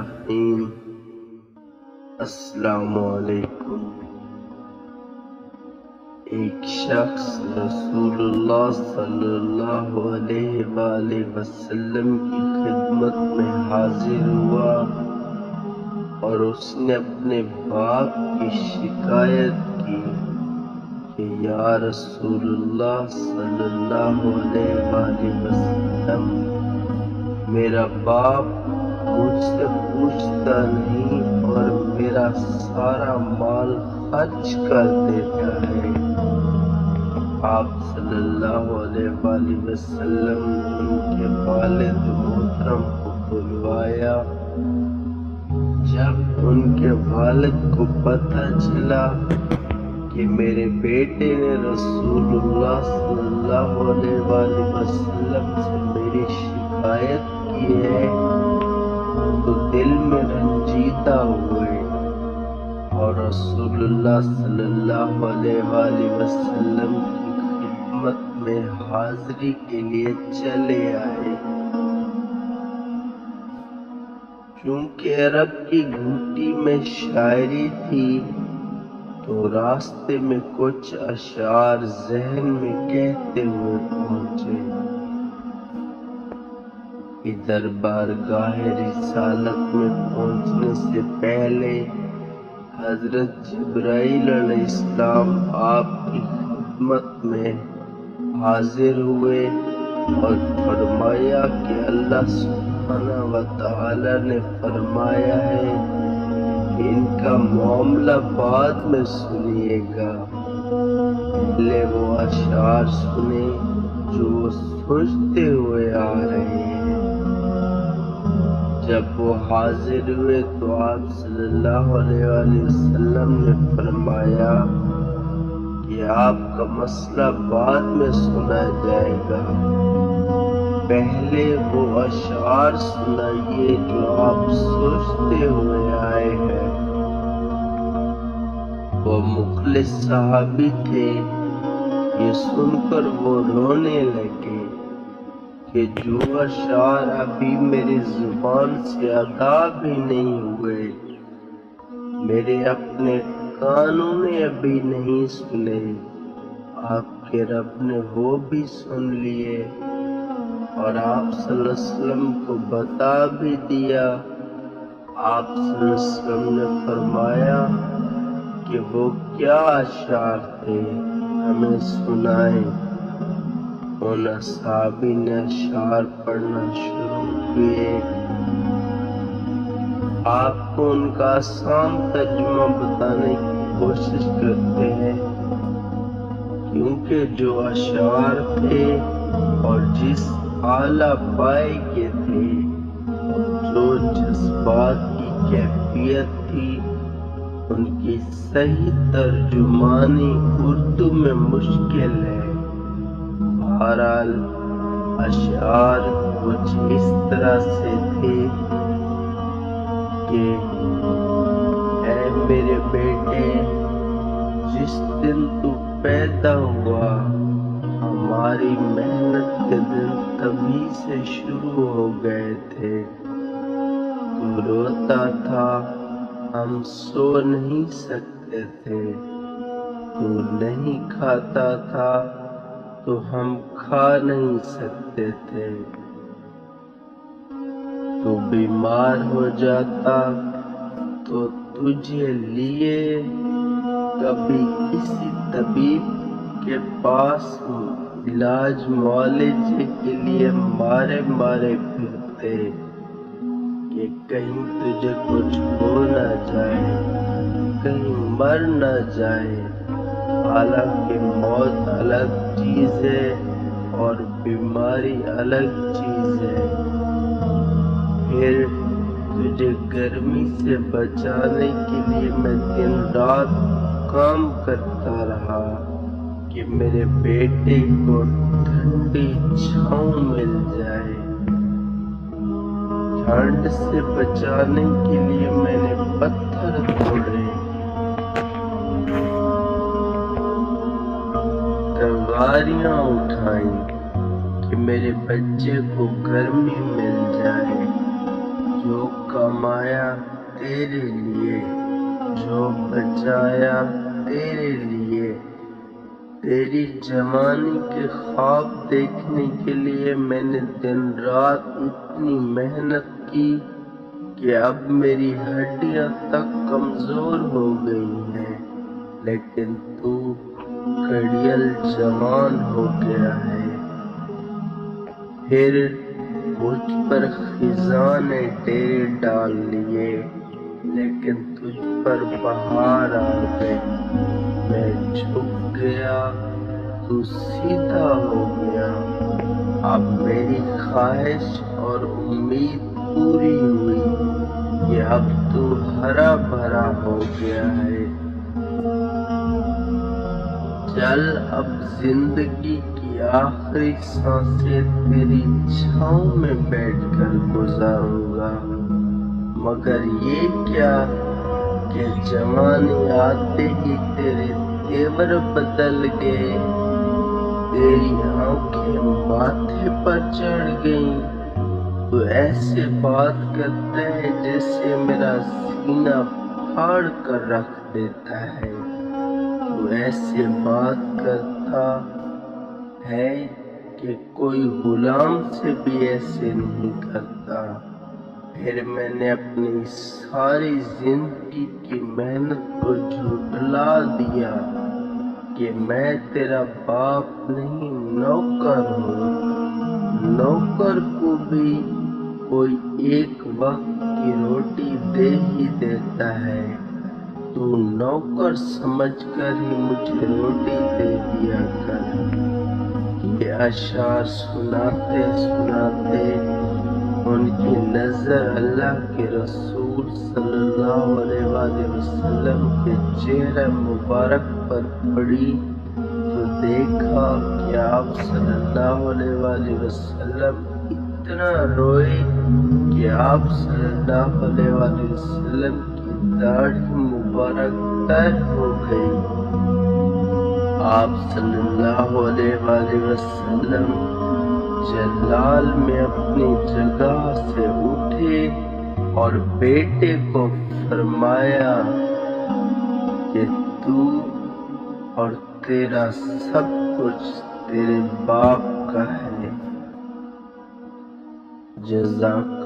الرحیم۔ السلام علیکم۔ ایک شخص رسول اللہ صلی اللہ علیہ وآلہ وسلم کی خدمت میں حاضر ہوا اور اس نے اپنے باپ کی شکایت کی کہ یا رسول اللہ صلی اللہ علیہ وآلہ وسلم، میرا باپ مجھ سے پوچھتا نہیں اور میرا سارا مال خرچ کر دیتا ہے۔ آپ صلی اللہ علیہ وآلہ وسلم نے ان کے والد محترم کو بلوایا۔ جب ان کے والد کو پتہ چلا کہ میرے بیٹے نے رسول اللہ صلی اللہ علیہ وآلہ وسلم سے میری شکایت کی ہے تو دل میں رنجیدہ ہوئے اور رسول اللہ صلی اللہ علیہ وآلہ وسلم کی خدمت میں حاضری کے لیے چلے آئے۔ چونکہ عرب کی گھوٹی میں شاعری تھی تو راستے میں کچھ اشعار ذہن میں کہتے ہوئے پہنچے۔ ادھر بارگاہ رسالت میں پہنچنے سے پہلے حضرت جبرائیل علیہ السلام آپ کی خدمت میں حاضر ہوئے اور فرمایا کہ اللہ سبحانہ و تعالی نے فرمایا ہے کہ ان کا معاملہ بعد میں سنیے گا، پہلے وہ اشعار سنے جو وہ سوچتے ہوئے آ رہے ہیں۔ جب وہ حاضر ہوئے تو آپ صلی اللہ علیہ وآلہ وسلم نے فرمایا کہ آپ کا مسئلہ بعد میں سنا جائے گا، پہلے وہ اشعار سنائیے جو آپ سوچتے ہوئے آئے ہیں۔ وہ مخلص صحابی تھے، یہ سن کر وہ رونے لگے کہ جو اشعار ابھی میری زبان سے ادا بھی نہیں ہوئے، میرے اپنے کانوں نے ابھی نہیں سنے، آپ کے رب نے وہ بھی سن لیے اور آپ صلی اللہ علیہ وسلم کو بتا بھی دیا۔ آپ صلی اللہ علیہ وسلم نے فرمایا کہ وہ کیا اشعار تھے، ہمیں سنائیں۔ ان صحابی نے اشعار پڑھنا شروع کیے۔ آپ کو ان کا آسان ترجمہ بتانے کی کوشش کرتے ہیں، کیونکہ جو اشعار تھے اور جس اعلیٰ پائے کے تھے اور جو جذبات کی کیفیت تھی، ان کی صحیح ترجمانی اردو میں مشکل ہے۔ بہرحال اشعار کچھ اس طرح سے تھے کہ اے میرے بیٹے، جس دن تو پیدا ہوا ہماری محنت کے دن تبھی سے شروع ہو گئے تھے۔ تو روتا تھا، ہم سو نہیں سکتے تھے، تو نہیں کھاتا تھا تو ہم کھا نہیں سکتے تھے، تو بیمار ہو جاتا تو تجھے لیے کبھی کسی طبیب کے پاس علاج معالجے کے لیے مارے پھرتے کہ کہیں تجھے کچھ ہو نہ جائے، کہیں مر نہ جائے۔ حالانکہ موت الگ چیز ہے اور بیماری الگ چیز ہے۔ پھر تجھے گرمی سے بچانے کے لیے میں دن رات کام کرتا رہا کہ میرے بیٹے کو ٹھنڈی چھاؤں مل جائے۔ ٹھنڈ سے بچانے کے لیے میں نے پتھر توڑے، تلواریاں اٹھائیں کہ میرے بچے کو گرمی مل جائے۔ جو کمایا تیرے لیے، جو بچایا تیرے لیے، تیری جوانی کے خواب دیکھنے کے لیے میں نے دن رات اتنی محنت کی کہ اب میری ہڈیاں تک کمزور ہو گئی ہیں، لیکن تو کڑیل جوان ہو گیا ہے۔ پھر مجھ پر خزاں نے ڈیرے ڈال لیے، لیکن تجھ پر بہار آ گئی۔ میں جھک گیا، تو سیدھا ہو گیا۔ اب میری خواہش اور امید پوری ہوئی کہ اب تو ہرا بھرا ہو گیا ہے۔ چل اب زندگی کی آخری سانسیں تیری چھاؤں میں بیٹھ کر گزاروں گا، مگر یہ کیا کہ جوانی آتے ہی تیرے تیور بدل گئے، تیری آنکھیں ماتھے پر چڑھ گئیں۔ تو ایسے بات کرتا ہے جیسے میرا سینہ پھاڑ کر رکھ دیتا ہے، تو ایسے بات کرتا ہے کہ کوئی غلام سے بھی ایسے نہیں کرتا۔ پھر میں نے اپنی ساری زندگی کی محنت کو جھٹلا دیا کہ میں تیرا باپ نہیں نوکر ہوں۔ نوکر کو بھی کوئی ایک وقت کی روٹی دے ہی دیتا ہے، تو نوکر سمجھ کر ہی مجھے روٹی دے دیا کر۔ یہ اشعار سناتے سناتے ان کی نظر اللہ کے رسول صلی اللہ علیہ وآلہ وسلم کے چہرہ مبارک پر پڑی، تو دیکھا کہ آپ صلی اللہ علیہ وآلہ وسلم اتنا روئے کہ آپ صلی اللہ علیہ وآلہ وسلم کی داڑھی مبارک تر ہو گئی۔ آپ صلی اللہ علیہ وآلہ وسلم جلال میں اپنی جگہ سے اٹھے اور بیٹے کو فرمایا کہ تو اور تیرا سب کچھ تیرے باپ کا ہے۔ جزاک